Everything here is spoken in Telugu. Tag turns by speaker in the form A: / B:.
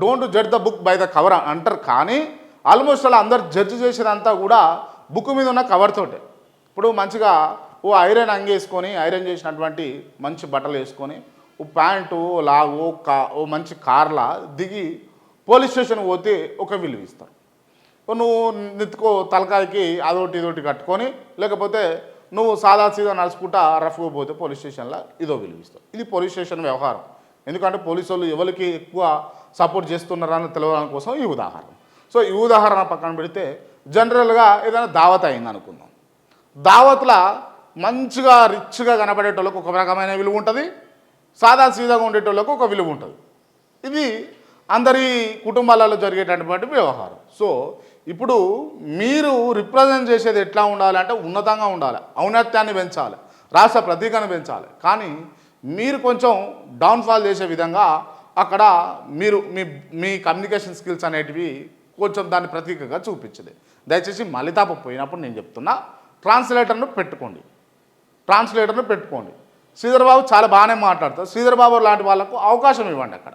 A: Don't judge the book by the cover అంటారు. కానీ ఆల్మోస్ట్ అలా అందరు జడ్జ్ చేసేదంతా కూడా బుక్ మీద ఉన్న కవర్ తోటే. ఇప్పుడు మంచిగా ఓ ఐరన్ అంగేసుకొని ఐరన్ చేసినటువంటి మంచి బట్టలు వేసుకొని ఓ ప్యాంటు లాగు ఓ మంచి కార్లా దిగి పోలీస్ స్టేషన్కి పోతే ఒక విలువ ఇస్తారు. నువ్వు నెత్తుకో తలకాయకి అదొకటి ఇదొకటి కట్టుకొని, లేకపోతే నువ్వు సాదా సీదా నడుచుకుంటా రఫ్గా పోతే పోలీస్ స్టేషన్లో ఇదో విలువ ఇస్తావు. ఇది పోలీస్ స్టేషన్ వ్యవహారం. ఎందుకంటే పోలీసు వాళ్ళు ఎవరికి ఎక్కువ సపోర్ట్ చేస్తున్నారని తెలవడానికి కోసం ఈ ఉదాహరణ. సో ఈ ఉదాహరణ పక్కన పెడితే జనరల్గా ఏదైనా దావత్ అయింది అనుకుందాం. దావత్లో మంచిగా రిచ్గా కనపడేటోళ్ళకు ఒక రకమైన విలువ ఉంటుంది, సాదా సీదాగా ఉండేటోళ్ళకు ఒక విలువ ఉంటుంది. ఇది అందరి కుటుంబాలలో జరిగేటటువంటి వ్యవహారం. సో ఇప్పుడు మీరు రిప్రజెంట్ చేసేది ఎట్లా ఉండాలి అంటే ఉన్నతంగా ఉండాలి, ఔన్నత్యాన్ని పెంచాలి, రాష్ట్ర ప్రతీకను పెంచాలి. కానీ మీరు కొంచెం డౌన్ఫాల్ చేసే విధంగా అక్కడ మీరు మీ కమ్యూనికేషన్ స్కిల్స్ అనేటివి కొంచెం దాన్ని ప్రతీకగా చూపించదు. దయచేసి మళ్ళీ పోయినప్పుడు నేను చెప్తున్నా, ట్రాన్స్లేటర్ను పెట్టుకోండి. శ్రీధర్ బాబు చాలా బాగానే మాట్లాడతారు. శ్రీధర్ బాబు లాంటి వాళ్ళకు అవకాశం ఇవ్వండి అక్కడ.